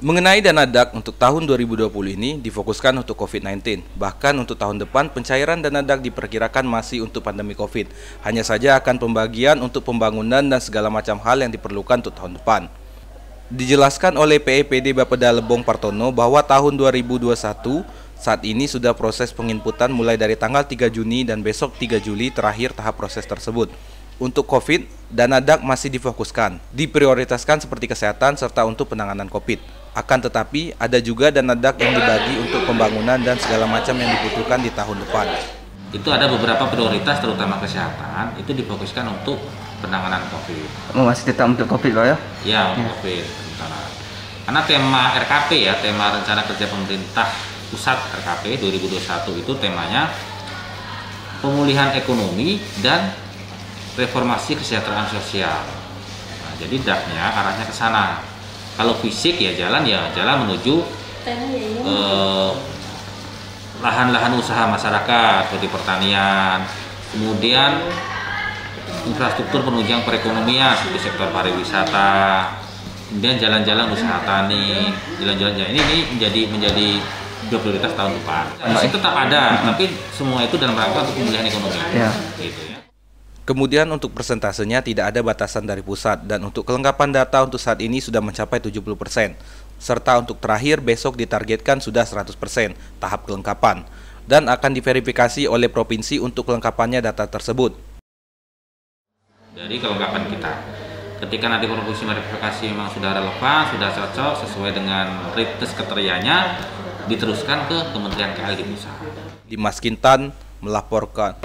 Mengenai dana DAK untuk tahun 2020 ini difokuskan untuk COVID-19. Bahkan untuk tahun depan pencairan dana DAK diperkirakan masih untuk pandemi COVID. Hanya saja akan pembagian untuk pembangunan dan segala macam hal yang diperlukan untuk tahun depan. Dijelaskan oleh PEPD Bapeda Lebong Partono bahwa tahun 2021 saat ini sudah proses penginputan mulai dari tanggal 3 Juni dan besok 3 Juli terakhir tahap proses tersebut. Untuk COVID, dana DAK masih difokuskan, diprioritaskan seperti kesehatan serta untuk penanganan COVID. Akan tetapi, ada juga dana DAK yang dibagi untuk pembangunan dan segala macam yang dibutuhkan di tahun depan. Itu ada beberapa prioritas terutama kesehatan, itu difokuskan untuk penanganan COVID. Masih tetap untuk COVID Pak ya? Ya, untuk COVID sementara. Karena tema RKP ya, tema Rencana Kerja Pemerintah Pusat RKP 2021 itu temanya pemulihan ekonomi dan reformasi kesejahteraan sosial. Nah, jadi DAK-nya arahnya ke sana. Kalau fisik ya jalan menuju lahan-lahan usaha masyarakat seperti pertanian, kemudian infrastruktur penunjang perekonomian seperti sektor pariwisata, kemudian jalan-jalan usaha tani, jalan-jalan ini menjadi prioritas tahun depan. Masih tetap ada, tapi semua itu dalam rangka untuk pemulihan ekonomi. Ya. Gitu ya. Kemudian untuk persentasenya tidak ada batasan dari pusat dan untuk kelengkapan data untuk saat ini sudah mencapai 70%. Serta untuk terakhir besok ditargetkan sudah 100% tahap kelengkapan dan akan diverifikasi oleh provinsi untuk kelengkapannya data tersebut. Dari kelengkapan kita, ketika nanti provinsi verifikasi memang sudah relevan, sudah cocok sesuai dengan rites kriterianya, diteruskan ke Kementerian KL di pusat. Dimas Kintan melaporkan.